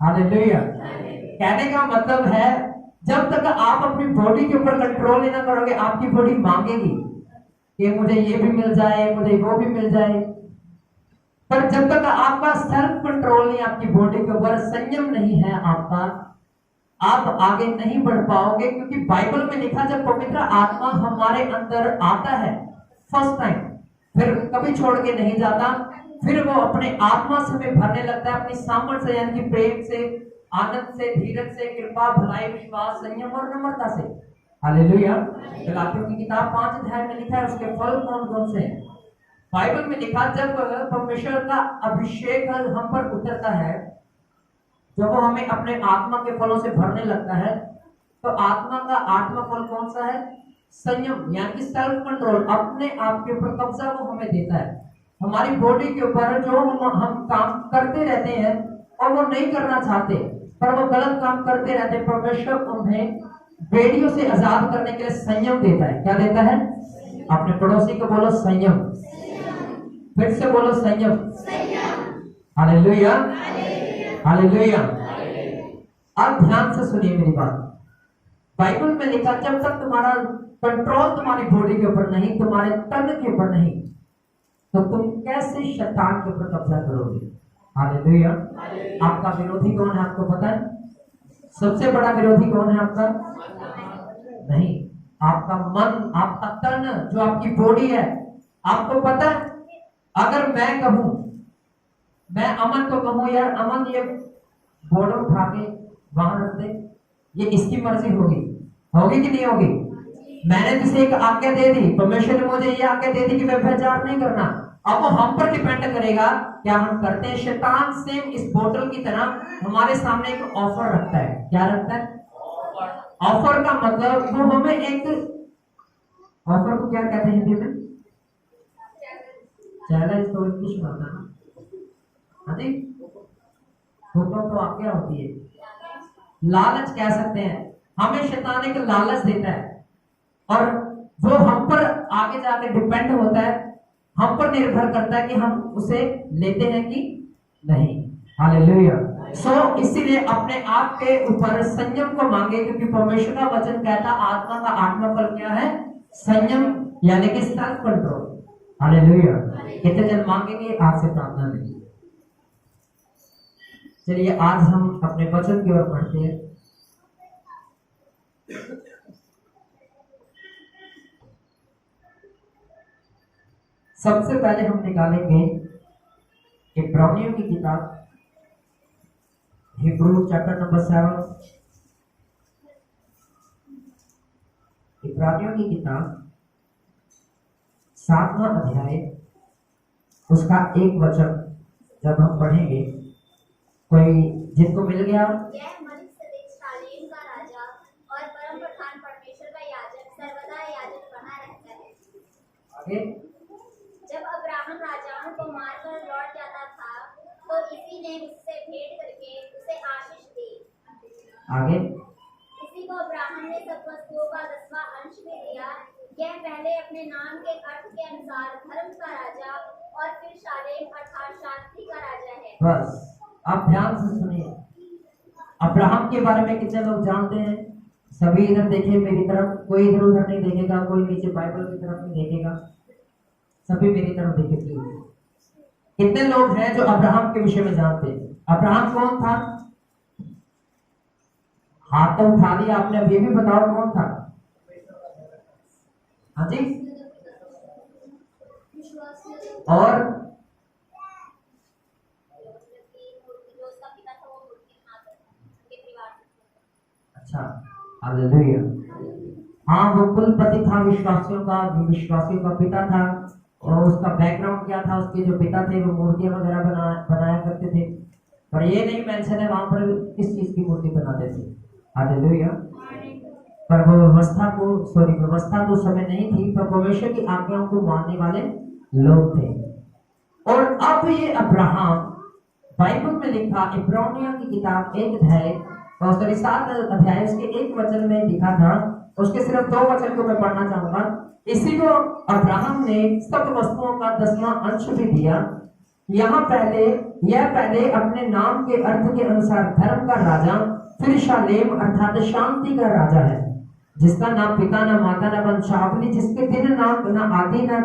Hallelujah. कहने का मतलब है जब तक आप अपनी बॉडी के ऊपर कंट्रोल नहीं ना करोगे, आपकी बॉडी मांगेगी कि मुझे ये भी मिल जाए, मुझे वो भी मिल जाए। पर जब तक आपका सेल्फ कंट्रोल नहीं, आपकी बॉडी के ऊपर संयम नहीं है आपका, आप आगे नहीं बढ़ पाओगे। क्योंकि बाइबल में लिखा, जब पवित्र आत्मा हमारे अंदर आता है फर्स्ट टाइम, फिर कभी छोड़ के नहीं जाता, फिर वो अपने आत्मा से हमें भरने लगता है, अपनी सामर्थ्य से, यानी कि प्रेम से, आनंद से, धीरज से, कृपा, भलाई, विश्वास, संयम और नम्रता से। हालेलुया। गलातियों की किताब 5 अध्याय में लिखा है उसके फल कौन कौन से हैं। बाइबल में लिखा, जब परमेश्वर का अभिषेक हम पर उतरता है, जब वो हमें अपने आत्मा के फलों से भरने लगता है, तो आत्मा का आत्मा फल कौन सा है? संयम, यानी कि सेल्फ कंट्रोल, अपने आप के ऊपर कब्जा वो हमें देता है। हमारी बॉडी के ऊपर जो हम काम करते रहते हैं और वो नहीं करना चाहते, पर वो गलत काम करते रहते, परमेश्वर उन्हें बेड़ियों से आजाद करने के लिए संयम देता है। क्या देता है? अपने पड़ोसी को बोलो संयम। फिर से बोलो संयम। Hallelujah, hallelujah. अब ध्यान से सुनिए मेरी बात। बाइबल में लिखा, जब तक तुम्हारा कंट्रोल तुम्हारी बॉडी के ऊपर नहीं, तुम्हारे तन के ऊपर नहीं, तो तुम कैसे शैतान के ऊपर कब्जा करोगे? हालेलुया। आपका विरोधी कौन है आपको पता है? सबसे बड़ा विरोधी कौन है आपका? नहीं, आपका मन, आपका तन, जो आपकी बॉडी है। आपको पता है, अगर मैं कहूं, मैं अमन को कहूं, यार अमन ये बोर्ड उठा के वहां रख दे, ये इसकी मर्जी होगी, होगी कि नहीं होगी? मैंने तुझे एक आज्ञा दे दी, परमेश्वर ने मुझे ये आज्ञा दे दी कि व्यभिचार नहीं करना। अब वो हम पर डिपेंड करेगा क्या हम करते हैं। शैतान सेम इस बोतल की तरह हमारे सामने एक ऑफर रखता है। क्या रखता है? ऑफर का मतलब वो हमें एक, ऑफर को क्या कहते हैं हिंदी में? चैलेंज। तो इंग्लिश में होता है ना? हाँ जी, तो आप क्या होती है? लालच कह सकते हैं। हमें शैतान एक लालच देता है और वो हम पर आगे जाके डिपेंड होता है, हम पर निर्भर करता है कि हम उसे लेते हैं कि नहीं। हालेलुया। इसीलिए अपने आप के ऊपर संयम को मांगे, क्योंकि परमेश्वर का वचन कहता, आत्मा का आत्मा फल क्या है? संयम, यानी कि सेल्फ कंट्रोल। हालेलुया। कितने जन मांगेंगे? आपसे प्रार्थना नहीं। चलिए आज हम अपने वचन की ओर बढ़ते हैं। सबसे पहले हम निकालेंगे इब्रानियों की किताब, हिब्रू चैप्टर नंबर 7। इब्रानियों की किताब 7वां अध्याय, उसका 1 वचन जब हम पढ़ेंगे, कोई जिनको मिल गया? यह मनुष्य शालेम का राजा और परम प्रधान परमेश्वर का याजक सर्वदा याजक बना रहता है। आगे, जब अब्राहम राजाओं को मारकर लौट जाता था, तो इसी ने उससे भेंट करके उसे आशीष दी। आगे, इसी को अब्राहम ने सब वस्तुओं का 10वां अंश भी दिया। यह पहले अपने नाम के अर्थ के अनुसार धर्म का राजा और फिर शालेम अर्थात शांति का राजा है। बस आप ध्यान से सुनिए। अब्राहम के बारे में कितने लोग जानते हैं? सभी इधर देखें मेरी तरफ, कोई इधर उधर नहीं देखेगा, कोई नीचे बाइबल की तरफ नहीं देखेगा, सभी मेरी तरफ देखे प्लीज। कितने लोग हैं जो अब्राहम के विषय में जानते हैं? अब्राहम कौन था? हाथ तो उठा दिया आपने, अब ये भी बताओ कौन था? हाँ जी, और अच्छा, हालेलुया। हाँ, वो कुलपति था विश्वासियों का, विश्वासियों का पिता था। और उसका बैकग्राउंड क्या था? उसके जो पिता थे वो मूर्तियां वगैरह बनाया करते थे, पर ये नहीं मेंशन है वहां पर किस चीज की मूर्ति बनाते थे। हालेलुया। पर वो व्यवस्था तो उस समय नहीं थी, पर परमेश्वर की आज्ञाओं को मानने वाले लोग थे। और अब ये अब्राहम, बाइबल में लिखा इब्रानियों की किताब 1 अध्याय और 7 अध्याय, उसके 1 वचन में लिखा था, उसके सिर्फ 2 वचन को मैं पढ़ना चाहूंगा। इसी को अब्राहम ने सब वस्तुओं का 10वां अंश भी दिया। यहाँ पहले यह पहले अपने नाम के अर्थ के अनुसार धर्म का राजा, फिर शालेम अर्थात शांति का राजा है, जिसका ना पिता ना माता ना वंशावली, जिसके दिन ना आदि ना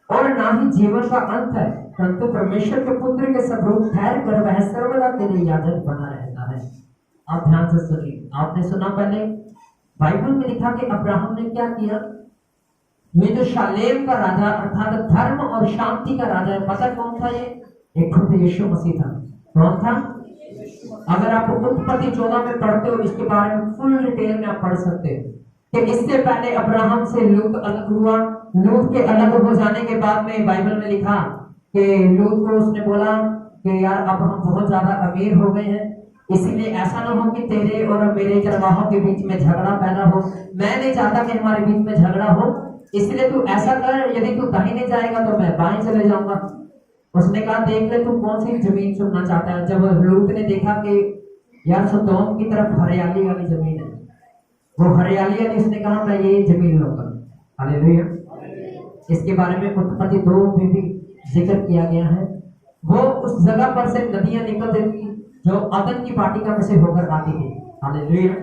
और ना ही जीवन का अंत है, परंतु परमेश्वर के पुत्र के स्वरूप ठहर कर वह सर्वदा के लिए याजक बना रहता है। आप ध्यान से सुनिए, आपने सुना पहले बाइबल में लिखा कि अब्राहम ने क्या किया। ये जो शालेम का राजा अर्थात धर्म और शांति का राजा है, पता कौन था? ये एक खुद यीशु मसीह था। कौन था? अगर आप उत्पत्ति 14 में पढ़ते हो, इसके बारे में फुल डिटेल में आप पढ़ सकते हो कि इससे पहले अब्राहम से लूत अलग हुआ। लूत के अलग हो जाने के बाद में बाइबल में लिखा कि लूत को उसने बोला कि यार अब हम बहुत ज्यादा अमीर हो गए हैं, इसीलिए ऐसा ना हो कि तेरे और मेरे चरवाहों के बीच में झगड़ा पैदा हो। मैं नहीं चाहता कि हमारे बीच में झगड़ा हो, इसलिए तू ऐसा कर, यदि तू दाहिने जाएगा तो मैं बाएं चले जाऊंगा। उसने कहा देख ले तू कौन सी जमीन चुनना चाहता है। जब लूत ने देखा कि यार सदोम की तरफ हरियाली वाली जमीन है, वो हरियाली वाली, उसने कहा मैं ये जमीन लूंगा। हालेलुया। इसके बारे में उत्पत्ति 2 में भी जिक्र किया गया है। वो उस जगह पर से नदियां निकलती थी जो अदन की वाटिका में से होकर आती थी। हालेलुया।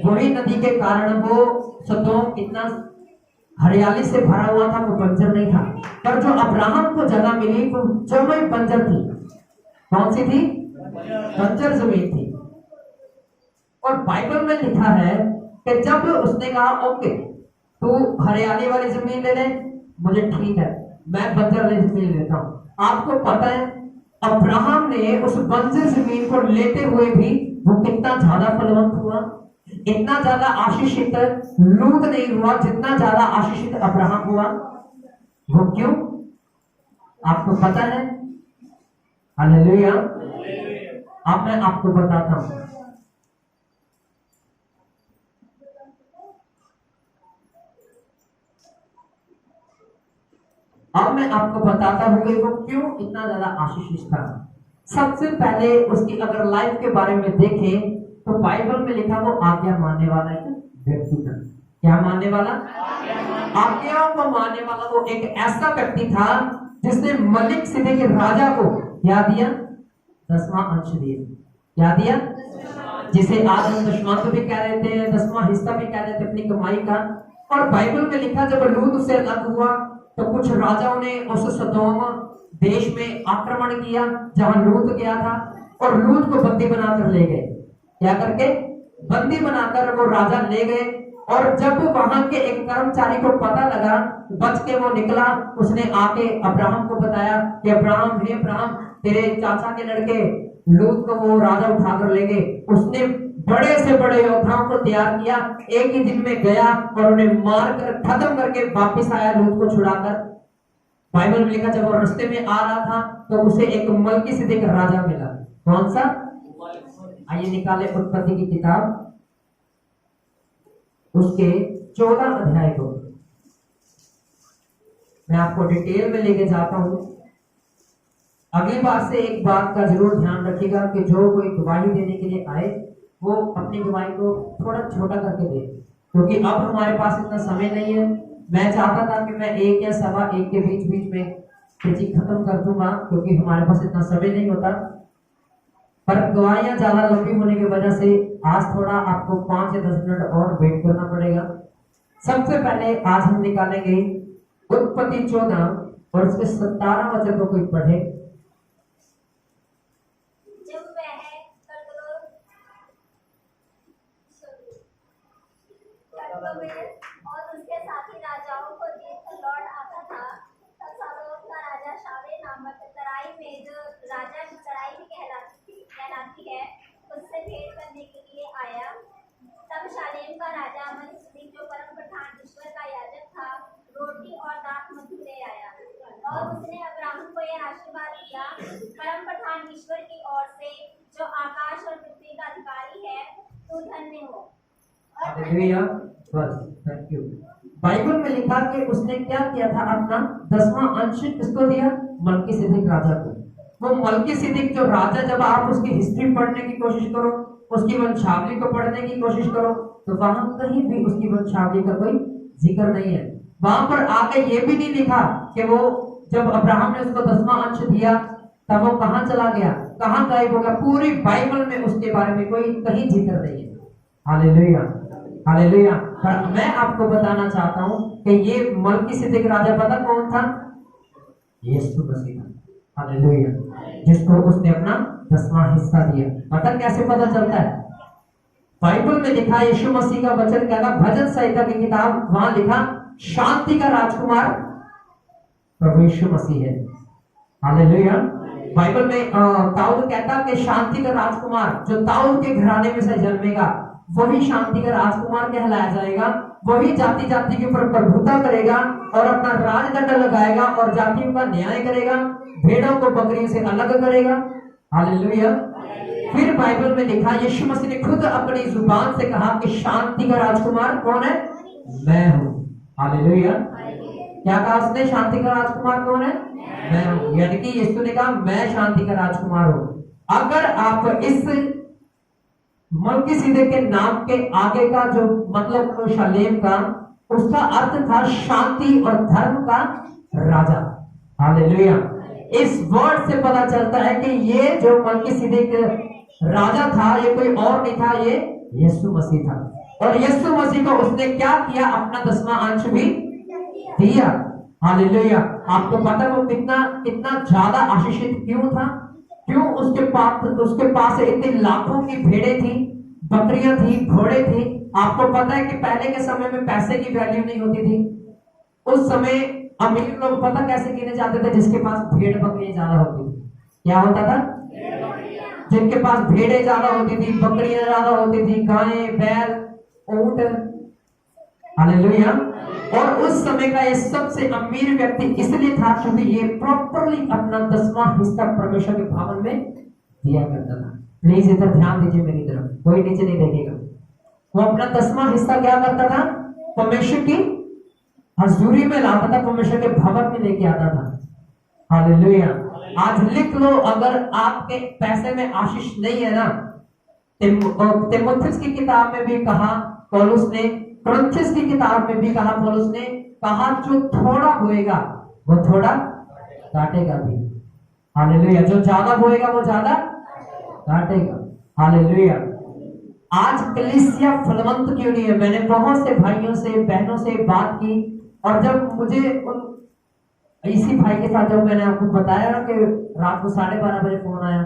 वही नदी के कारण वो सदोम इतना हरियाली से भरा हुआ था, वो बंजर नहीं था। पर जो अब्राहम को जगह मिली वो जमीन बंजर थी। कौन सी थी? बंजर जमीन थी। और बाइबल में लिखा है कि जब उसने कहा ओके तू हरियाली वाली जमीन ले ले, मुझे ठीक है, मैं बंजर वाली जमीन लेता हूं। आपको पता है अब्राहम ने उस बंजर जमीन को लेते हुए भी वो कितना ज्यादा फलवंत हुआ, इतना ज्यादा आशीषित लूत नहीं हुआ जितना ज्यादा आशीषित अब्राहम हुआ। वो क्यों? आपको पता है? हालेलुया। अब मैं आपको बताता हूं। अब मैं आपको बताता हूं कि वो क्यों इतना ज्यादा आशीषित था। सबसे पहले उसकी अगर लाइफ के बारे में देखें तो बाइबल में लिखा वो आज्ञा मानने वाला एक व्यक्ति था। क्या मानने वाला? आज्ञाओं को मानने वाला वो एक ऐसा व्यक्ति था जिसने मलिक सिदे के राजा को क्या दिया? 10वां अंश दिया। क्या दिया? जिसे आज हम दशमांश भी कह रहे थे, 10वां हिस्सा भी कह रहे थे अपनी कमाई का। और बाइबल में लिखा जब लूत उससे अलग हुआ तो कुछ राजाओं ने उस सदोम देश में आक्रमण किया जहां लूत गया था, और लूत को बंदी बनाकर ले गए। क्या करके? बंदी बनाकर वो राजा ले गए। और जब वहां के एक कर्मचारी को पता लगा, बच के वो निकला, उसने आके अब्राहम को बताया कि अब्राहम, हे अब्राहम, तेरे चाचा के लड़के लूत को वो राजा उठाकर ले गए। उसने बड़े से बड़े योद्धाओं को तैयार किया, एक ही दिन में गया और उन्हें मार कर खत्म करके वापिस आया लूत को छुड़ाकर। बाइबल में लिखा जब वो रास्ते में आ रहा था तो उसे एक मल्कीसिदक राजा मिला। कौन सा? आइए निकाले उत्पत्ति की किताब, उसके 14 अध्याय को मैं आपको डिटेल में लेके जाता हूं। अगली बार से एक बात का जरूर ध्यान रखिएगा कि जो कोई गवाही देने के लिए आए वो अपनी गवाही को थोड़ा छोटा करके दे, क्योंकि अब हमारे पास इतना समय नहीं है। मैं चाहता था कि मैं 1 या सवा 1 के बीच बीच में चीज खत्म कर दूंगा, क्योंकि हमारे पास इतना समय नहीं होता। पर गवाहियां ज्यादा लंबी होने की वजह से आज थोड़ा आपको 5 या 10 मिनट और वेट करना पड़ेगा। सबसे पहले आज हम निकालेंगे उत्पत्ति 14 और उसके 17 वचन को कोई पढ़े। और उसके साथी राजाओं को देखकर लौट आता था, तब सदोम का राजा शावे नामक तराई में, जो राजा की तराई भी कहलाती है, उससे भेंट करने के लिए आया। तब शालेम का राजा मलिक जो परम प्रधान ईश्वर का याजक था, रोटी और दाख मधु ले आया, और उसने अब्राहम को यह आशीर्वाद दिया, परम प्रधान ईश्वर की ओर से, जो आकाश और पृथ्वी का अधिकारी है, तू धन्य हो। बस, थैंक यू। बाइबल में लिखा कि उसने क्या किया था? अपना 10वां अंश किसको दिया? मल्कीसिदक राजा को। वो मल्कीसिदक जो राजा, जब आप उसकी हिस्ट्री पढ़ने की कोशिश करो, उसकी वंशावली को पढ़ने की कोशिश करो, तो वहां कहीं भी उसकी वंशावली का कोई जिक्र नहीं है। वहां पर आगे ये भी नहीं लिखा कि वो जब अब्राहम ने उसको 10वां अंश दिया तब वो कहां चला गया, कहां गायब हो गया? पूरी बाइबल में उसके बारे में कोई कहीं जिक्र नहीं है। Hallelujah, hallelujah. पर मैं आपको बताना चाहता हूं कि ये मलकीसिदक राजा पता कौन था? यीशु मसीह था। हालेलुया, जिसको उसने अपना 10वां हिस्सा दिया। पता कैसे पता चलता है? बाइबल में लिखा, यीशु मसीह का वचन कहता, भजन संहिता की किताब, वहां लिखा शांति का राजकुमार प्रभु यीशु मसीह है। हालेलुया। बाइबल में दाऊद कहता कि शांति का राजकुमार जो दाऊद के घराने में से जन्मेगा वही शांति का राजकुमार कहलाया जाएगा। वही जाति जाति के ऊपर प्रभुता करेगा और अपना राजदंड लगाएगा और जातियों का न्याय करेगा, भेड़ों को बकरियों से अलग करेगा। हालेलुया। फिर बाइबल में लिखा, यीशु मसीह ने खुद अपनी जुबान से कहा कि शांति का राजकुमार कौन है? मैं हूं। हालेलुया। क्या कहा उसने? शांति का राजकुमार कौन है? मैं हूं। यानी कि यीशु ने कहा मैं शांति का राजकुमार हूं। अगर आप इस मलकीसिदक के नाम के आगे का जो मतलब शालेम का, उसका अर्थ था शांति और धर्म का राजा। हालेलुया। इस वर्ड से पता चलता है कि ये जो मलकीसिदक राजा था ये कोई और नहीं था, ये यीशु मसीह था। और यीशु मसीह को उसने क्या किया? अपना 10वां अंश भी दिया। हालेलुया। आपको पता वो कितना कितना ज्यादा आशीषित क्यों था? क्यों उसके पास इतने लाखों की भेड़ें थी, बकरियां थी, घोड़े थे। आपको पता है कि पहले के समय में पैसे की वैल्यू नहीं होती थी। उस समय अमीर लोग पता कैसे गिने जाते थे? जिसके पास भेड़ बकरियां ज्यादा होती थी। क्या होता था? जिनके पास भेड़ें ज्यादा होती थी, बकरियां ज्यादा होती थी, गायें, बैल, ऊंट। हालेलुया। और उस समय का ये सबसे अमीर व्यक्ति इसलिए था क्योंकि ये प्रॉपरली अपना 10वां हिस्सा परमेश्वर के भवन में दिया करता था। प्लीज इधर ध्यान दीजिए मेरी तरफ, कोई नीचे नहीं देखेगा। वो अपना 10वां हिस्सा क्या करता था? परमेश्वर की हजूरी में लाता था, परमेश्वर के भवन में लेके आता था। हालेलुया। आज लिख लो, अगर आपके पैसे में आशीष नहीं है ना, तीमुथियुस की किताब में भी कहा पौलुस ने, कुरिन्थियों की किताब में भी कहा पौलुस ने, कहा जो थोड़ा बोएगा वो थोड़ा काटेगा भी। हालेलुया। जो ज्यादा बोएगा वो ज्यादा काटेगा। हालेलुया। आज कलीसिया फलवंत क्यों नहीं है? मैंने बहुत से भाइयों से बहनों से बात की, और जब मुझे उन इसी भाई के साथ जब मैंने आपको बताया ना कि रात को 12:30 बजे फोन आया,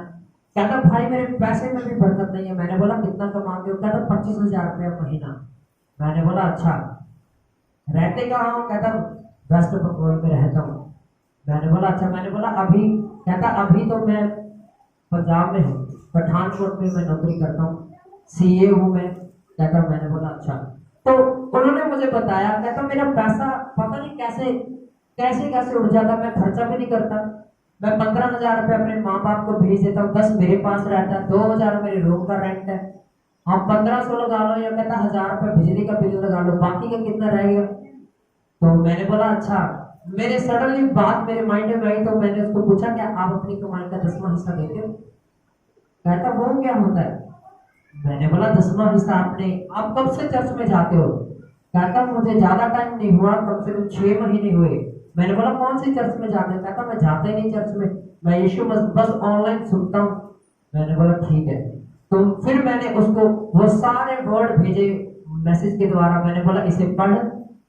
कहता भाई मेरे पैसे में भी बरकत नहीं है। मैंने बोला कितना कमाते हो? कहता 25,000 रुपया महीना। मैंने बोला अच्छा, रहते कहाँ हो? कहता वेस्ट बंगाल में रहता हूँ। मैंने बोला अच्छा। मैंने बोला अभी? कहता अभी तो मैं पंजाब में हूँ, पठानकोट में मैं नौकरी करता हूँ, सीए हूँ मैं। कहता मैंने बोला अच्छा। तो उन्होंने मुझे बताया, कहता मेरा पैसा पता नहीं कैसे कैसे कैसे उड़ जाता, मैं खर्चा भी नहीं करता। मैं 15,000 रुपये अपने माँ बाप को भेज देता हूँ, 10 मेरे पास रहता है, 2,000 मेरे रूम का रेंट है, आप 1500 लगा लो, या कहता 1,000 रुपये बिजली का बिल लगा लो, बाकी का कितना रहेगा? तो मैंने बोला अच्छा। मेरे सडनली बात मेरे माइंड में आई, तो मैंने उसको पूछा क्या आप अपनी कमाई का 10वां हिस्सा देते हो? कहता वो क्या होता है? मैंने बोला 10वां हिस्सा आप कब से चर्च में जाते हो? कहता मुझे ज्यादा टाइम नहीं हुआ, कम से कम 6 महीने हुए। मैंने बोला कौन सी चर्च में जाते हैं? कहता मैं जाता ही नहीं चर्च में, मैं यीशु बस ऑनलाइन सुनता हूँ। मैंने बोला ठीक है। तो फिर मैंने उसको वो सारे वर्ड भेजे मैसेज के द्वारा। मैंने बोला इसे पढ़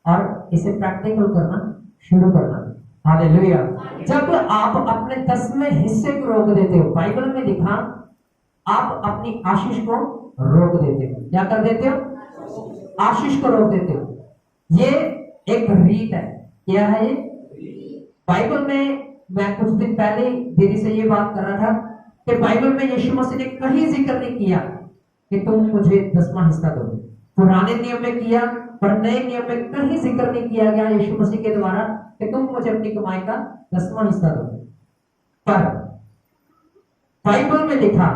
और इसे प्रैक्टिकल करना शुरू करना। हालेलुया। जब आप अपने 10वें हिस्से को रोक देते हो, बाइबल में लिखा आप अपनी आशीष को रोक देते हो। क्या कर देते हो? आशीष को रोक देते हो। ये एक रीत है। क्या है ये? बाइबल में मैं कुछ दिन पहले दीदी से ये बात कर रहा था कि बाइबल में यीशु मसीह ने कहीं जिक्र नहीं किया कि तुम मुझे 10वां हिस्सा दो। पुराने नियम में किया, पर नए नियम में कहीं जिक्र नहीं किया गया यीशु मसीह के द्वारा कि तुम मुझे अपनी कमाई का 10वां हिस्सा दो। पर बाइबल में लिखा,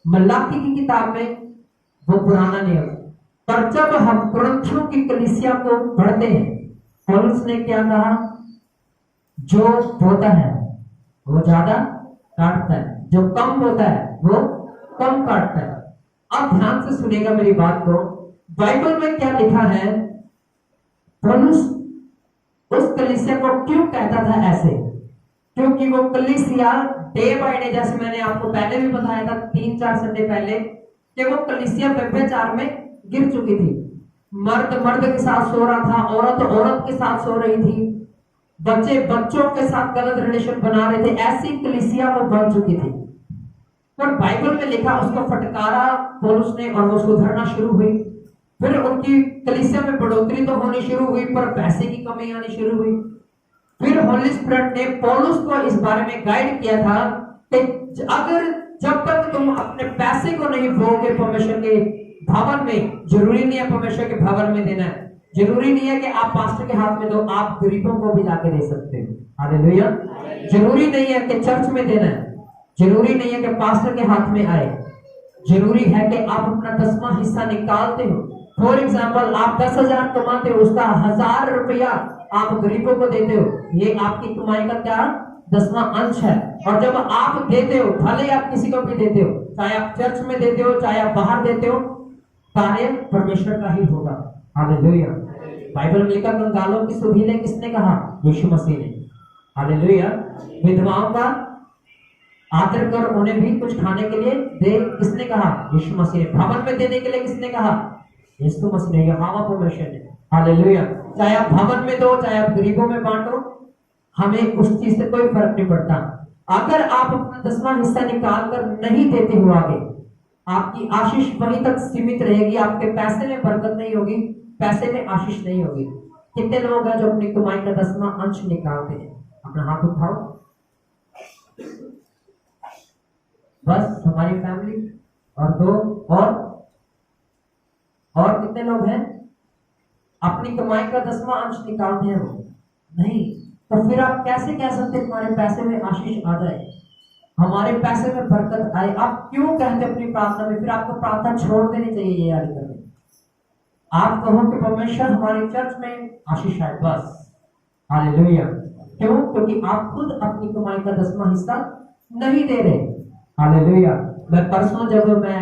मलाकी की किताब में, वो पुराना नियम, पर जब हम कुरिन्थियों की कलीसिया को पढ़ते हैं, पौलुस ने क्या कहा? जो बोता है वो ज्यादा काटता है, जो कम बोता है वो कम काटता है। अब ध्यान से सुनेगा मेरी बात को। बाइबल में क्या लिखा है? पौलुस उस कलीसिया को क्यों कहता था ऐसे? क्योंकि वो कलीसिया डे बाय डे, जैसे मैंने आपको पहले भी बताया था 3-4 संडे पहले, कि वो कलीसिया व्यभिचार में गिर चुकी थी। मर्द मर्द के साथ सो रहा था, औरत औरत के साथ सो रही थी, बच्चे बच्चों के साथ गलत रिलेशन बना रहे थे। ऐसी कलीसिया वो बन चुकी थी। पर बाइबल में लिखा, उसको फटकारा पौलुस ने और वो सुधरना शुरू हुई। फिर उनकी कलीसिया में बढ़ोतरी तो होनी शुरू हुई, पर पैसे की कमी आनी शुरू हुई। फिर होली स्पिरिट ने पौलुस को इस बारे में गाइड किया था कि अगर जब तक तुम अपने पैसे को नहीं दोगे परमेश्वर के भवन में, जरूरी नहीं है परमेश्वर के भवन में देना है, जरूरी नहीं है कि आप पास्टर के हाथ में दो, आप गरीबों को भी जाके दे सकते हो। हालेलुया। जरूरी नहीं है कि चर्च में देना है, जरूरी नहीं है कि पास्टर के हाथ में आए, जरूरी है कि आप अपना 10वां हिस्सा निकालते हो। फॉर एग्जाम्पल, आप 10,000 कमाते हो, उसका 1,000 रुपया आप गरीबों को देते हो, ये आपकी कमाई का क्या 10वां अंश है। और जब आप देते हो, भले आप किसी को भी देते हो, चाहे आप चर्च में देते हो चाहे आप बाहर देते हो, कार्य परमेश्वर का ही होगा। हालेलुया। बाइबल में लिखा, कंगालों की सुधीले किसने कहा? यीशु मसीह ने। हालेलुया। विधवाओं का आदर कर, उन्हें भी कुछ खाने के लिए दे, किसने कहा? यीशु मसीह ने। भवन में देने के लिए किसने कहा? यीशु मसीह ने, यहोवा परमेश्वर ने। हालेलुया। चाहे आप भवन में दो चाहे आप गरीबों में बांटो, हमें उस चीज से कोई फर्क नहीं पड़ता। अगर आप अपना 10वां हिस्सा निकाल कर नहीं देते हो आगे, आपकी आशीष वहीं तक सीमित रहेगी, आपके पैसे में बरकत नहीं होगी, पैसे में आशीष नहीं होगी। कितने लोग हैं जो अपनी कमाई का 10वां अंश निकालते हैं? अपना हाथ उठाओ। बस हमारी फैमिली और 2 और कितने लोग हैं अपनी कमाई का 10वां अंश निकालते हैं? वो नहीं। तो फिर आप कैसे कह सकते हमारे पैसे में आशीष आ जाए, हमारे पैसे में बरकत आए? आप क्यों कहते अपनी प्रार्थना में? फिर आपको प्रार्थना छोड़ देनी चाहिए ये याद करके। आप कहो कि परमेश्वर हमारे चर्च में आशीष आए, बस। हालेलुया। क्यों? क्योंकि आप खुद अपनी कमाई का 10वां हिस्सा नहीं दे रहे। हालेलुया। मैं परसों जब मैं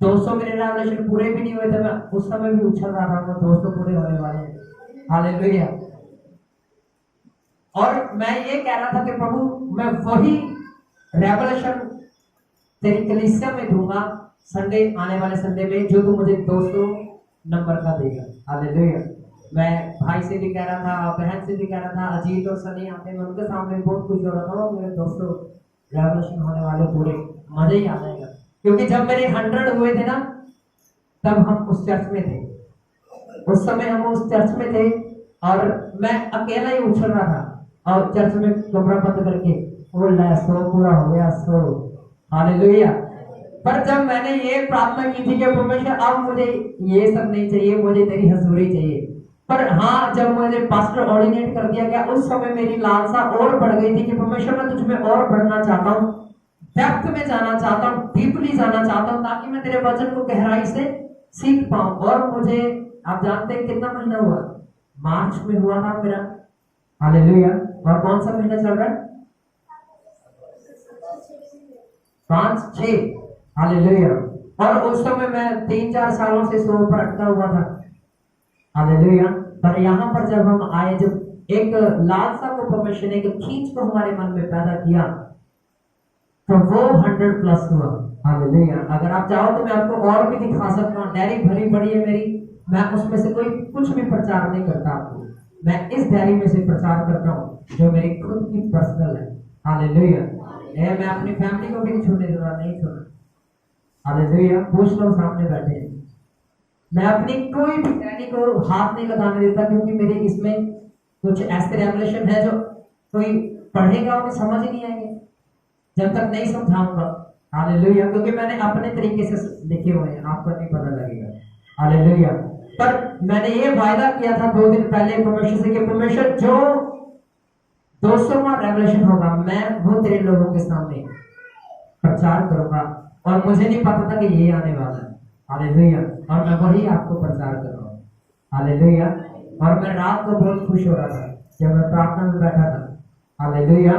200 मेरे रेवलेशन पूरे भी नहीं हुए थे, मैं उस समय भी उछल रहा था, 200 पूरे होने वाले हैं। हालेलुया। और मैं ये कह रहा था कि प्रभु, मैं वही रेवलेशन तेरी कलीसिया में दूंगा संडे, आने वाले संडे में, जो तू मुझे 200 नंबर का देगा। हालेलुया। मैं भाई से भी कह रहा था, बहन से भी कह रहा था, अजीत और सनी आते हैं, उनके सामने बहुत खुश हो रहा था, मेरे 200 रेवलेशन होने वाले पूरे, मजा ही आ जाएगा। क्योंकि जब मेरे 100 हुए थे ना, तब हम उस चर्च में थे, उस समय हम उस चर्च में थे और मैं अकेला ही उछल रहा था, और चर्च में कमरा बंद करके बोल रहा है, सो पूरा हो गया, सो। हालेलुया। पर जब मैंने ये प्रार्थना की थी कि परमेश्वर अब मुझे ये सब नहीं चाहिए, मुझे तेरी हजूरी चाहिए। पर हाँ, जब मुझे पास्टर ऑर्डिनेट कर दिया गया, उस समय मेरी लालसा और बढ़ गई थी कि परमेश्वर मैं तुझमें और बढ़ना चाहता हूँ, डेप्थ में जाना चाहता हूँ, डीपली जाना चाहता हूँ, ताकि मैं तेरे वचन को गहराई से सीख पाऊं। और मुझे, आप जानते हैं कितना महीना हुआ? मार्च में हुआ था मेरा। हालेलुया। और कौन सा महीना चल रहा है? 5-6। हालेलुया। और उस समय मैं 3-4 सालों से सो पर अटका हुआ था। हालेलुया। पर यहाँ पर जब हम आए, जब एक लालसा को परमेश्वर ने, एक खींच को हमारे मन में पैदा किया, तो वो 100+ हुआ। हालेलुया। अगर आप चाहो तो मैं आपको और भी दिखा सकता हूँ, डायरी भरी पड़ी है मेरी, मैं उसमें से कोई कुछ भी प्रचार नहीं करता आपको, मैं इस डायरी में से प्रचार करता हूँ जो मेरी खुद की पर्सनल है। हालेलुया। मैं अपनी फैमिली को भी छूने दूंगा, नहीं छोड़ा। हालेलुया। पूछ लो, सामने बैठे हैं। मैं अपनी कोई भी डायरी को हाथ नहीं लगाने देता, क्योंकि मेरे इसमें कुछ ऐसे रेवलेशन है जो कोई पढ़ेगा उन्हें समझ ही नहीं आएंगे जब तक नहीं समझाऊंगा। हालेलुया। क्योंकि मैंने अपने तरीके से लिखे हुए हैं, आपको नहीं पता लगेगा। हालेलुया। पर मैंने ये वायदा किया था 2 दिन पहले परमेश्वर से कि परमेश्वर, जो 200वां रेवलेशन होगा, मैं वो तेरे लोगों के सामने प्रचार करूंगा। और मुझे नहीं पता था कि ये आने वाला है। हालेलुया। और मैं वही आपको प्रचार कर रहा हूँ। हालेलुया। और मैं रात को बहुत खुश हो रहा था जब मैं प्रार्थना में बैठा था। हालेलुया।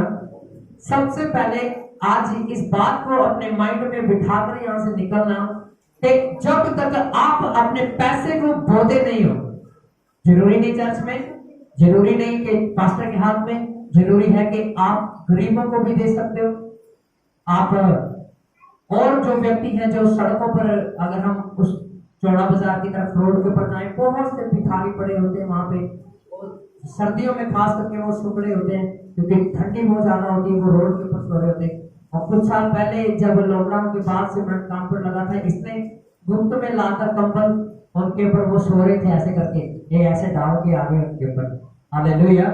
सबसे पहले आज इस बात को अपने माइंड में बिठाकर यहाँ से निकलना कि जब तक आप अपने पैसे को बोते नहीं हो, जरूरी नहीं चर्च में, जरूरी नहीं कि पास्टर के हाथ में, जरूरी है कि आप गरीबों को भी दे सकते हो, आप और जो व्यक्ति हैं जो सड़कों पर, अगर हम उस चौड़ा बाजार की तरफ रोड के ऊपर जाए, बहुत से भिखारी पड़े होते हैं वहां पे। और सर्दियों में खास करके वो सुखड़े होते हैं क्योंकि ठंडी बहुत ज्यादा होती है, वो रोड के ऊपर सो रहे होते हैं। और कुछ साल पहले जब लॉकडाउन के बाद से मैं काम पर लगा था, इसने गुप्त में लाकर कंबल उनके ऊपर वो सो रहे थे ऐसे करके, ये ऐसे डाल के आगे उनके ऊपर। हालेलुया।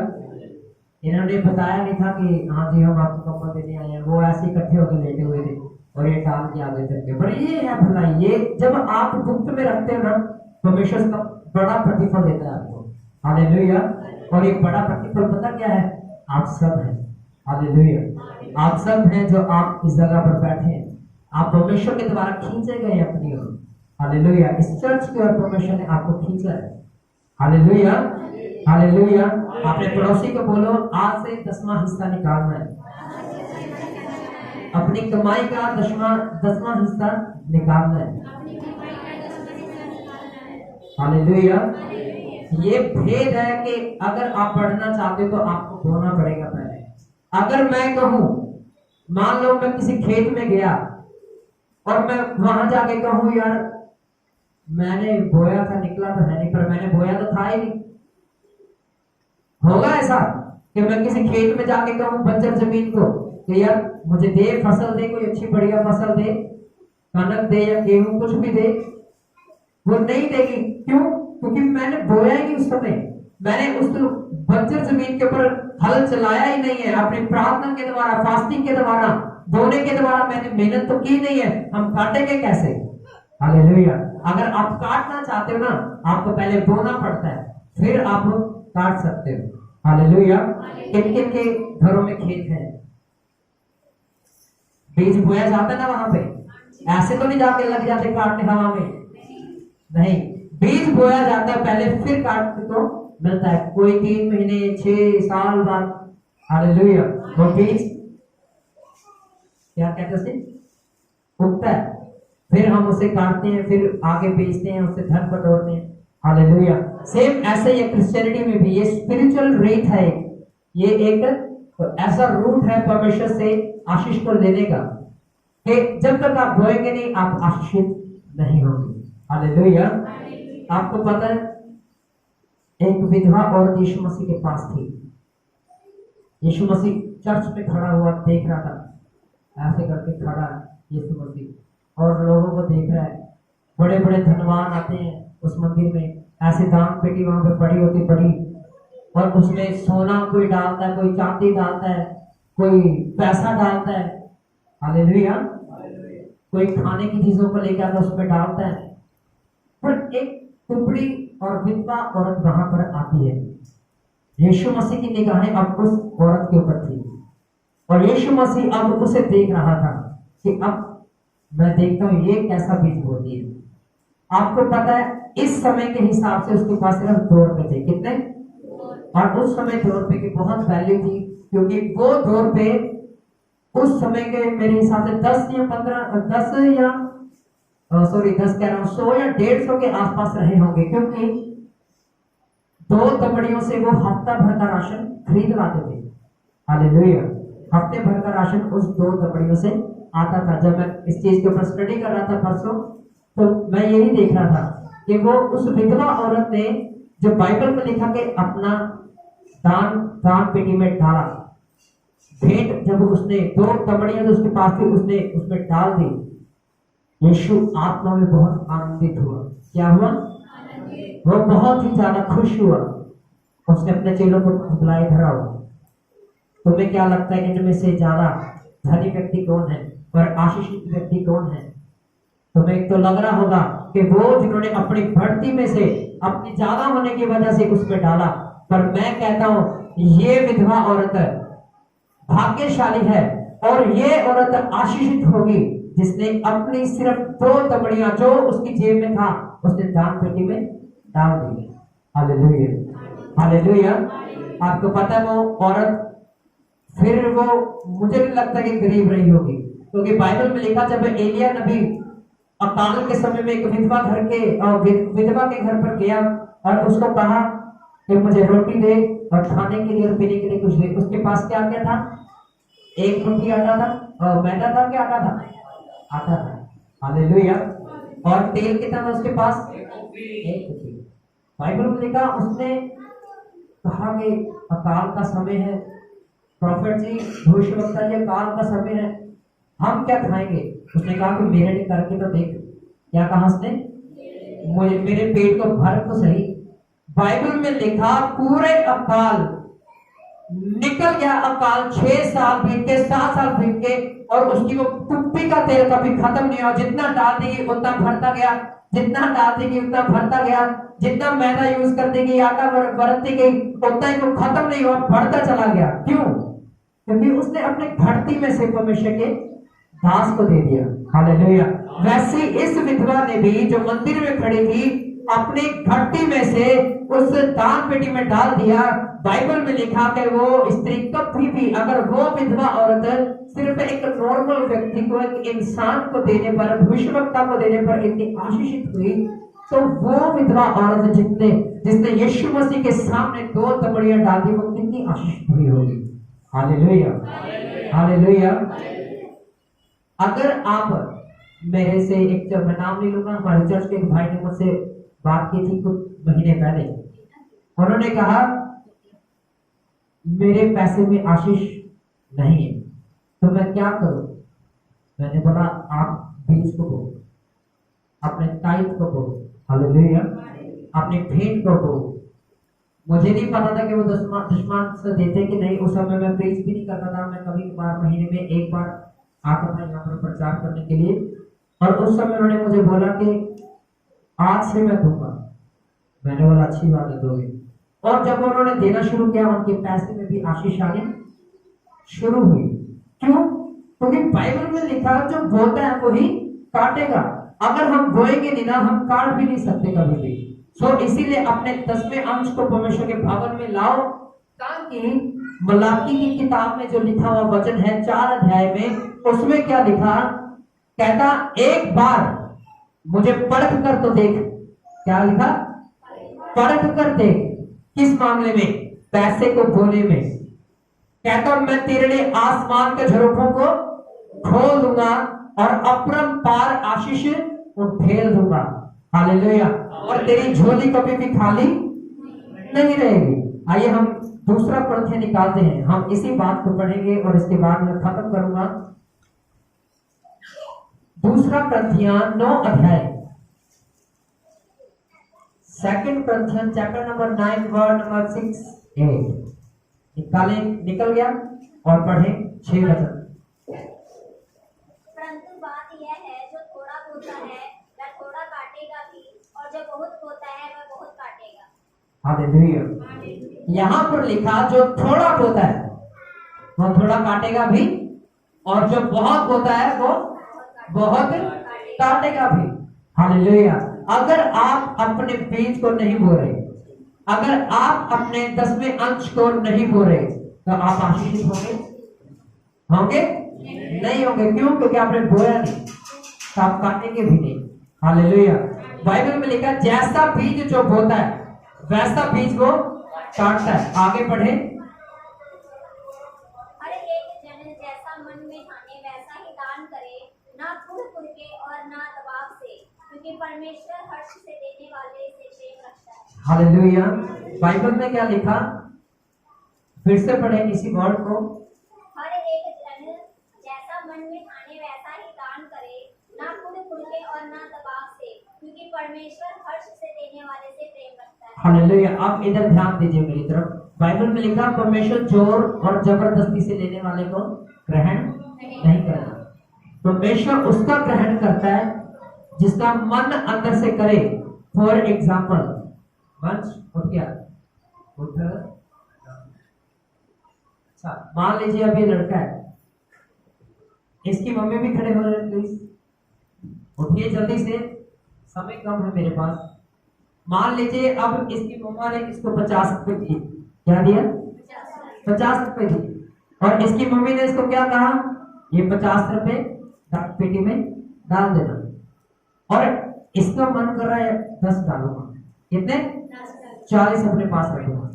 इन्होंने बताया नहीं था कि हाँ जी हम आपको कंबल देने आए हैं, वो ऐसे इकट्ठे होकर लेटे हुए थे और ये डाल के आगे चलते। पर ये है भलाई, ये जब आप गुप्त में रखते हो ना, परमेश्वर का बड़ा प्रतिफल देता है आपको। हालेलुया। और एक बड़ा प्रतिफल पता क्या है? आप सब हैं। हालेलुया। आप सब हैं जो आप इस जगह पर बैठे हैं, आप परमेश्वर के द्वारा खींचे गए अपनी ओर। हालेलुया। इस चर्च की ओर परमेश्वर ने आपको खींचा है। हालेलुया। हालेलुया। अपने पड़ोसी को बोलो, आज से 10वां हिस्सा निकालना है, अपनी कमाई का 10वां हिस्सा निकालना है। हालेलुया। ये भेद है कि अगर आप पढ़ना चाहते हो तो आपको बोलना पड़ेगा पहले। अगर मैं कहूं, मान लो मैं किसी खेत में गया और मैं वहां जाके कहूं यार मैंने बोया था, निकला तो है नहीं, पर मैंने बोया तो था ही नहीं। होगा ऐसा कि मैं किसी खेत में जाके कहूं बंजर जमीन को कि यार मुझे दे, फसल दे, कोई अच्छी बढ़िया फसल दे, कनक दे या गेहूं कुछ भी दे, वो नहीं देगी। क्यों? क्योंकि मैंने बोया ही नहीं उस समय, मैंने उस बंजर जमीन के ऊपर हल चलाया ही नहीं है। अपनी प्रार्थना के द्वारा, फास्टिंग के द्वारा, बोने के द्वारा मैंने मेहनत तो की नहीं है। हम काटेंगे कैसे? हालेलुया। अगर आप काटना चाहते हो ना, आपको पहले बोना पड़ता है, फिर आप काट सकते हो। हालेलुया। किन किन के घरों में खेत है? बीज बोया जाता है ना वहां पे, ऐसे तो नहीं जाके लग जाते काटने हवा में, नहीं, बीज बोया जाता है पहले, फिर काट को मिलता है। कोई 3 महीने 6 साल बाद हालेलुया वो बीज क्या कहते हैं उगता है, फिर हम उसे काटते हैं, फिर आगे बेचते हैं, उससे धन बटोरते हैं। हालेलुया। सेम ऐसे ही क्रिश्चियनिटी में भी ये स्पिरिचुअल रीत है, ये एक ऐसा रूट है परमेश्वर से आशीष को लेने का कि जब तक आप बोएंगे नहीं आप आशीषित नहीं होंगे। हालेलुया। आपको पता है एक विधवा औरत यीशु मसीह के पास थी। यीशु मसीह चर्च में खड़ा हुआ देख रहा था, ऐसे करके खड़ा है यीशु मसीह और लोगों को देख रहा है। बड़े बड़े धनवान आते हैं उस मंदिर में, ऐसे दान पेटी वहां पे पड़ी होती बड़ी, और उसमें सोना कोई डालता है, कोई चांदी डालता है, कोई पैसा डालता है। हालेलुया। कोई खाने की चीजों को लेकर आता उसमें डालता है। पर एक टुकड़ी और विधवा औरत वहां पर आती है। यीशु मसीह की निगाहें अब उस औरत के ऊपर थी और यीशु मसीह अब उसे देख रहा था कि अब मैं देखता हूं ये कैसा बीज बोती है। आपको पता है इस समय के हिसाब से उसके पास सिर्फ 2 रुपए थे। कितने? और उस समय 2 रुपए की बहुत वैल्यू थी, क्योंकि वो 2 रुपए उस समय के मेरे हिसाब से 10 या 15 10 या सॉरी 10 कह रहा हूं 100 या 150 के आसपास रहे होंगे, क्योंकि 2 दमड़ियों से वो हफ्ता भर का राशन खरीद लाते थे। हालेलुया। हफ्ते भर का राशन उस 2 दमड़ियों से आता था। जब मैं इस चीज के ऊपर स्टडी कर रहा था परसों, तो मैं यही देख रहा था कि वो उस विधवा औरत ने जो बाइबल में लिखा कि अपना दान पेटी में डाला, भेंट जब उसने 2 दमड़ियां जो उसके पास थी उसने उसमें डाल दी, यीशु आत्मा में बहुत आनंदित हुआ। क्या हुआ? वो बहुत ही ज्यादा खुश हुआ। उसने अपने चेलों को बुलाए धरा हुआ। तुम्हें क्या लगता है इनमें से ज्यादा धनी व्यक्ति कौन है और आशीषित व्यक्ति कौन है? तुम्हें तो लग रहा होगा कि वो जिन्होंने अपनी बढ़ती में से अपनी ज्यादा होने की वजह से उसमें डाला, पर मैं कहता हूं ये विधवा औरत भाग्यशाली है और ये औरत आशीषित होगी जिसने अपनी सिर्फ 2 दमड़ियां जो उसकी जेब में था उसने दान पेटी में डाल दी। हालेलुया। हालेलुया। आपको पता है वो औरत फिर वो मुझे नहीं लगता कि गरीब रही होगी, क्योंकि बाइबल में लिखा जब एलिया नबी अकाल के समय में एक विधवा के घर पर गया और उसको कहा कि मुझे रोटी दे और खाने के लिए और पीने के लिए कुछ दे, उसके पास क्या क्या था? 1 मुट्ठी आटा था, मैदा था कि आटा था? आटा था। हालेलुया। और तेल कितना था उसके पास? एक कुप्पी। बाइबल में लिखा, उसने कहा कि अकाल का समय है, प्रॉफिट जी भविष्यवक्ता जी अकाल का समय है, हम क्या खाएंगे? उसने कहा कि मेरे लिए करके तो देख। क्या कहा उसने? मुझे मेरे पेट को भर तो सही। बाइबल में लिखा पूरे अकाल निकल गया। अकाल 6 साल बीत के, 7 साल बीत के, और उसकी वो कुप्पी का तेल कभी खत्म नहीं हुआ। जितना डाल देगी उतना भरता गया, जितना डाल देगी उतना भरता गया, जितना मैदा यूज कर देगी, आटा बरतती गई, उतना ही वो खत्म नहीं हुआ, बढ़ता चला गया। क्यों? क्योंकि उसने अपने घटती में से परमेश्वर के दास को दे दिया। हालेलुया। वैसे इस विधवा ने भी, जो मंदिर में खड़ी थी, अपनी घटती में से उस दान पेटी में डाल दिया। बाइबल में लिखा कि वो स्त्री कभी भी, अगर वो विधवा औरत सिर्फ एक नॉर्मल व्यक्ति को, एक इंसान को देने पर, भविष्यवक्ता को देने पर इतनी आशीषित हुई, तो वो विधवा औरत जिसने यीशु मसीह के सामने 2 तबड़ियां डाल दी, वो कितनी आशीषित हुई होगी। Hallelujah, hallelujah. अगर आप मेरे से एक, जब मैं नाम नहीं लूंगा, हमारे चर्च के एक भाई ने मुझसे बात की थी कुछ महीने पहले। उन्होंने कहा मेरे पैसे में आशीष नहीं है, तो मैं क्या करूं? मैंने बोला आप बीज को बो, अपने टाइट को बो। हालेलुया। अपने भेंट को बो। मुझे नहीं पता था कि वो दुश्मन से देते कि नहीं। उस समय मैं प्रीच भी नहीं करता था। मैं कभी कभार महीने में एक बार आता था यहाँ पर प्रचार करने के लिए। और उस समय उन्होंने मुझे बोला कि आज से मैं दूंगा। मैंने बोला अच्छी बात है, दोगे। और जब उन्होंने देना शुरू किया, उनके पैसे में भी आशीष आनी शुरू हुई। क्यों? क्योंकि बाइबल में लिखा जो बोता है वही काटेगा। अगर हम बोएंगे नहीं ना, हम काट भी नहीं सकते कभी भी। इसीलिए अपने 10वें अंश को परमेश्वर के भवन में लाओ, ताकि मलाकी की किताब में जो लिखा हुआ वचन है 4 अध्याय में, उसमें क्या लिखा? कहता एक बार मुझे परख कर तो देख। क्या लिखा? परख कर देख। किस मामले में? पैसे को बोने में। कहता मैं तेरे लिए आसमान के झरोखों को खोल दूंगा और अपरंपार आशीष ढेल दूंगा। हालेलुया। और तेरी झोली कभी भी खाली नहीं रहेगी। आइए हम दूसरा प्रत्यय निकालते हैं। हम इसी बात को पढ़ेंगे और इसके बाद मैं खत्म करूंगा। दूसरा प्रत्यय 9 अध्याय, 2 प्रत्यय चैप्टर नंबर 9 वर्ड नंबर 6 8 निकल गया और पढ़े 6 वचन। परंतु बात यह है, जो थोड़ा बोता है वह थोड़ा काटेगा भी, और जो बहुत बोता है वह बहुत काटेगा। हालेलुया। यहाँ पर लिखा जो थोड़ा बोता है वो थोड़ा काटेगा भी, और जो बहुत बोता है वो बहुत काटेगा भी। हालेलुया। अगर आप अपने बीज को नहीं बो रहे, अगर आप अपने 10वें अंश को नहीं बो रहे, तो आप आशीषित होंगे? होंगे नहीं होंगे। क्यों? क्योंकि आपने बोया नहीं, तो आप काटेंगे भी नहीं। हालेलुया। बाइबल में लिखा जैसा बीज जो बोता है वैसा बीज वो काटता है। आगे पढ़े। हर एक जन जैसा मन में ठाने वैसा ही दान करे, ना कुढ़ के और ना दबाव से, क्योंकि परमेश्वर हर्ष से देने वाले से प्रेम रखता है। हालेलुया। बाइबल में क्या लिखा? फिर से पढ़े इसी वर्ड को। हर एक जन जैसा मन में ठाने वैसा ही दान करे, ना कुढ़ के और ना दबाव से, क्योंकि परमेश्वर हर्ष से देने वाले से प्रेम रखता है। हालेलुया। आप इधर ध्यान दीजिए मेरी तरफ। बाइबल में लिखा परमेश्वर जोर और जबरदस्ती से लेने वाले को ग्रहण नहीं करता। परमेश्वर उसका ग्रहण करता है जिसका मन अंदर से करे। फॉर एग्जाम्पल, उठ गया, मान लीजिए अब ये लड़का है, इसकी मम्मी भी खड़े हो रहे हैं, प्लीज उठिए जल्दी से, समय कम है मेरे पास। मान लीजिए अब इसकी मम्मा ने इसको 50 रुपए दिए। क्या दिया? 50 रुपए दिए। और इसकी मम्मी ने इसको क्या कहा? ये 50 रुपए पेटी में डाल देना। और इसका मन कर रहा है 10 डालूंगा। कितने? 40 अपने पास रखूंगा।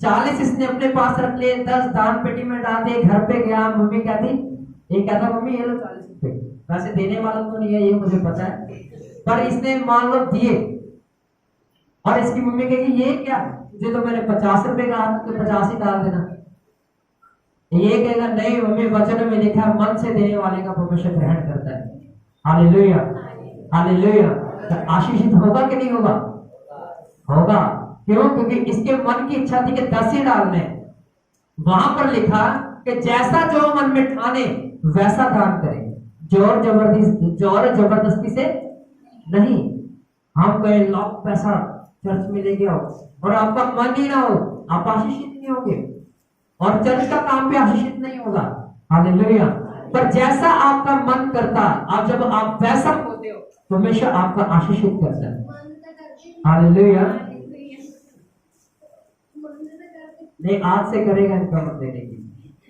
40 इसने अपने पास रख लिए, 10 दान पेटी में डाल दिए। घर पे गया, मम्मी क्या थी? एक कहता मम्मी ये लो 40 रुपए, वैसे देने वाला तो नहीं है ये मुझे पता है, पर इसने मान लो दिए और इसकी मम्मी कहेगी ये क्या, तुझे तो मैंने 50 रुपए कहा था, तो 50 ही डाल देना। ये कहेगा नहीं मम्मी वचन में लिखा है मन से देने वाले का परमेश्वर ग्रहण करता है। Hallelujah, hallelujah. तो आशीषित होगा कि नहीं होगा? होगा। क्यों? क्योंकि इसके मन की इच्छा थी कि 10 ही डालने, वहां पर लिखा कि जैसा जो मन में ठाने वैसा दान करें, जोर जबरदस्ती से नहीं। हम कहे लाख पैसा चर्च में ले गया और आपका मन ही ना हो, आप आशीषित नहीं होंगे और चर्च का काम भी आशीषित नहीं होगा। हालेलुया। पर जैसा आपका मन करता, आप जब आप वैसा होते हो तो हमेशा आपका आशीषित करता है। हालेलुया। नहीं, आज से करेगा इनका मत देने की,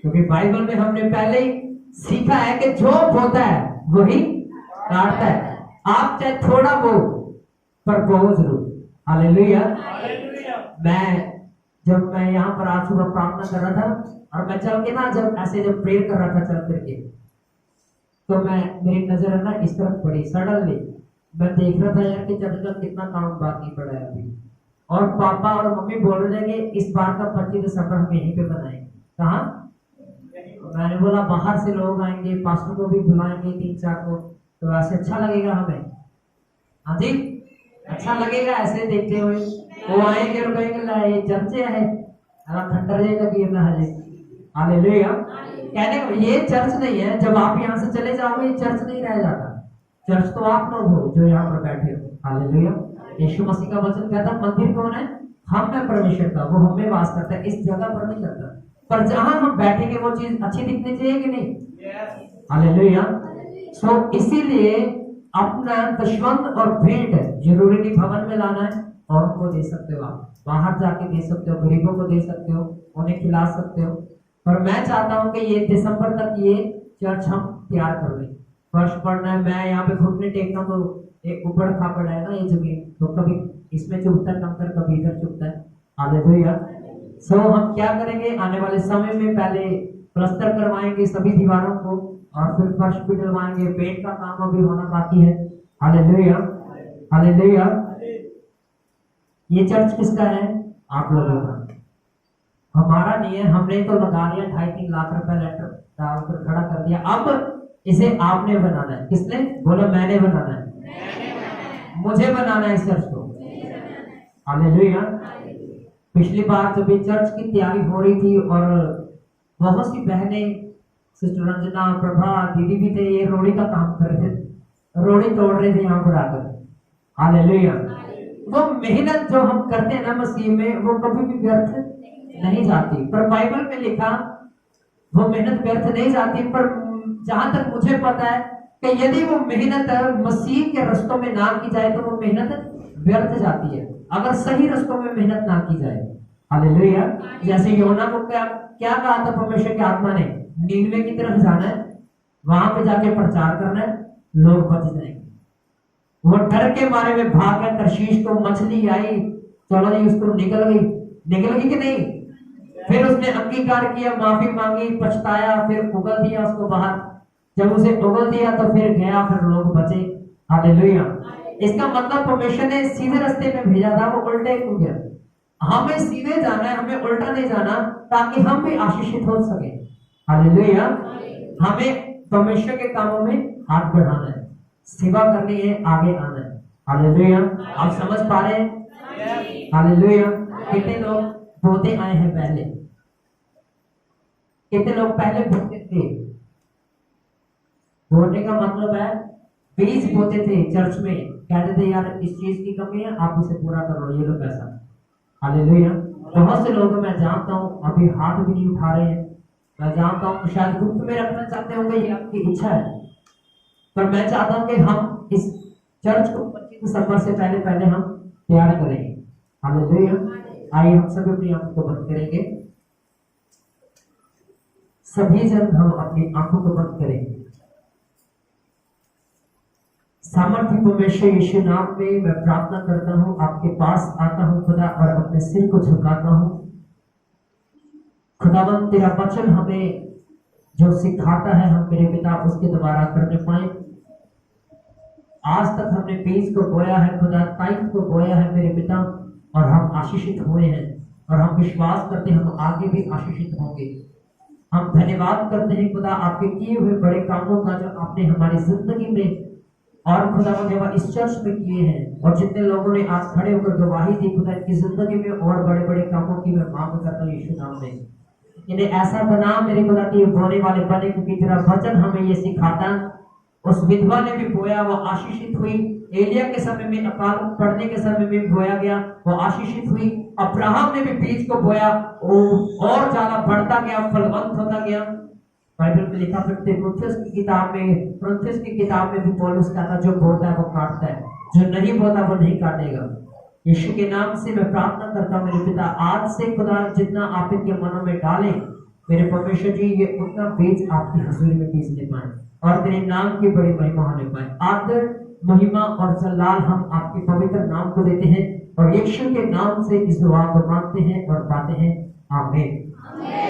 क्योंकि बाइबल में हमने पहले ही सीखा है कि जो बोता है वही काटता है। आप चाहे थोड़ा बो पर बो जरूर। हालेलुया। जब मैं यहाँ पर आज सुबह प्रार्थना कर रहा था और मैं चल के ना जब प्रेयर कर रहा था चल करके, तो मेरी नजर ना इस तरफ पड़ी। सडनली मैं देख रहा था यार कि चर्च का कितना काम बाकी पड़ा है अभी, और पापा और मम्मी बोल रहे थे कि इस बार का 25 दिसंबर हम यहीं पे बनाएंगे। कहाँ? मैंने बोला बाहर से लोग आएंगे, पास्टर को भी बुलाएंगे 3-4 को, तो ऐसे अच्छा लगेगा हमें। हाँ जी, अच्छा लगेगा ऐसे देखते हुए। वो आएंगे और कहेंगे ला ये चर्चे है, खंडर जाएगा कि ना हजे। हालेलुया। कहने को ये चर्च नहीं है, जब आप यहाँ से चले जाओगे ये चर्च नहीं रह जाता। चर्च तो आप लोग हो जो यहाँ पर बैठे हो। हालेलुया। यीशु मसीह का वचन कहता मंदिर कौन है? हम है परमेश्वर का, वो हमें वास करता है, इस जगह पर नहीं करता। पर जहां हम बैठेंगे वो चीज अच्छी दिखनी चाहिए कि नहीं? हालेलुया। सो इसीलिए अपना दशवंत और भेंट जरूरी नहीं भवन में लाना है, और उनको दे सकते हो, आप बाहर जाके दे सकते हो, गरीबों को दे सकते हो, उन्हें खिला सकते हो। पर मैं चाहता हूं कि ये दिसंबर तक ये चर्च हम तैयार कर लें। फर्श पड़ना है, मैं यहाँ पे घुटने टेकना तो एक ऊपर खापड़ है ना ये जमीन, तो कभी इसमें चुभता है कंकर, कभी इधर चुभता है। हालेलुया। सो हम क्या करेंगे, आने वाले समय में पहले प्लास्टर करवाएंगे सभी दीवारों को, और फिर फर्श भी डलवाएंगे। पेंट का काम अभी होना बाकी है। Hallelujah, hallelujah. ये चर्च किसका है? आप लोगों का, हमारा नहीं है। हमने तो लगा लिया 2.5-3 लाख रुपए लेटर डालकर खड़ा कर दिया। अब इसे आपने बनाना है। किसने? बोला मैंने बनाना है, मुझे बनाना है इस चर्च को। हालेलुया। पिछली बार जब ये चर्च की तैयारी हो रही थी और बहुत सी बहनें, सिस्टर रंजना, प्रभा, दीदी भी थे, ये रोड़ी का काम कर रहे थे, रोड़ी तोड़ रहे थे यहाँ पर आकर। हालेलुया। वो मेहनत जो हम करते हैं ना मसीह में, वो कभी भी व्यर्थ नहीं जाती। पर बाइबल में लिखा वो मेहनत व्यर्थ नहीं जाती। पर जहां तक मुझे पता है कि यदि वो मेहनत मसीह के रस्तों में ना की जाए तो वो मेहनत व्यर्थ जाती है, अगर सही रस्तों में मेहनत ना की जाए। हालेलुया। जैसे योना को क्या कहा था परमेश्वर की आत्मा ने? नीनवे की तरफ जाना है, वहां पे जाके प्रचार करना है, लोग बच जाएंगे। वो डर के मारे में भाग गया तरशीश को, मछली आई, चलो जी उसको निकल गई कि नहीं? फिर उसने अंगीकार किया, माफी मांगी, पछताया, फिर उगल दिया उसको बाहर। जब उसे उगल दिया तो फिर गया, फिर लोग बचे। हालेलुया। इसका मतलब परमेश्वर ने सीधे रास्ते में भेजा था, वो उल्टे क्यों गया? हमें सीधे जाना है, हमें उल्टा नहीं जाना, ताकि हम भी आशीषित हो सके। हालेलुया। हमें परमेश्वर के कामों में हाथ बढ़ाना है, सेवा करनी है, आगे आना है। हालेलुया। आप समझ पा रहे हैं? हालेलुया। कितने लोग बोते आए हैं पहले? कितने लोग पहले बोते थे? बोने का मतलब है बीज बोते थे चर्च में, कहते थे यार इस चीज की कमी है, आप इसे पूरा करो, ये लो पैसा। हालेलुया। बहुत से लोग मैं जानता हूँ अभी हाथ भी नहीं उठा रहे हैं। मैं जानता हूँ शायद गुप्त में रखना चाहते होंगे, ये आपकी इच्छा है, पर मैं चाहता हूँ कि हम इस चर्च को 25 दिसंबर से पहले हम तैयार करेंगे। हालेलुया। आइए हम सभी अपनी आंखों को बंद करेंगे। सभी जन हम अपनी आंखों को बंद करेंगे। सामर्थ्य परमेश्वर यीशु नाम में मैं प्रार्थना करता हूँ, आपके पास आता हूँ खुदा, और अपने सिर को झुकाता हूँ। खुदावंद तेरा वचन हमें जो सिखाता है हम मेरे पिता उसके द्वारा करने पाए। आज तक हमने बीज को बोया है खुदा, टाइम को बोया है मेरे पिता, और हम आशीषित हुए हैं, और हम विश्वास करते हैं हम आगे भी आशीषित होंगे। हम धन्यवाद करते हैं खुदा आपके किए हुए बड़े कामों का जो आपने हमारी जिंदगी में और खुदा वगैरह इस चर्च में किए हैं, और जितने लोगों ने आज खड़े होकर गवाही दी खुदा इनकी जिंदगी में और बड़े बड़े कामों की मैं मांग करता हूँ यीशु नाम में। इन्हें ऐसा बना मेरे खुदा कि ये बोने वाले बने, क्योंकि तेरा वचन हमें ये सिखाता। उस विधवा ने भी बोया, वो आशीषित हुई। एलिया के समय में, अकाल पड़ने के समय में बोया गया, वो आशीषित हुई। अब्राहम ने भी बीज को बोया, वो और ज्यादा बढ़ता गया, फलवंत होता गया। बाइबल में लिखा फिर तीमुथियुस की किताब में भी पौलुस कहता जो बोता है वो काटता है, जो नहीं बोता वो नहीं काटेगा। यीशु के नाम से मैं प्रार्थना करता हूँ मेरे पिता, आज से खुदा जितना आप इनके मनों में डालें मेरे परमेश्वर जी, ये उतना बीज आपकी हजूरी में बीजने पाए और तेरे नाम की बड़ी महिमा होने पाए। आदर, महिमा और जलाल हम आपके पवित्र नाम को देते हैं, और यीशु के नाम से इस दुआ को मांगते हैं और पाते हैं। आमीन।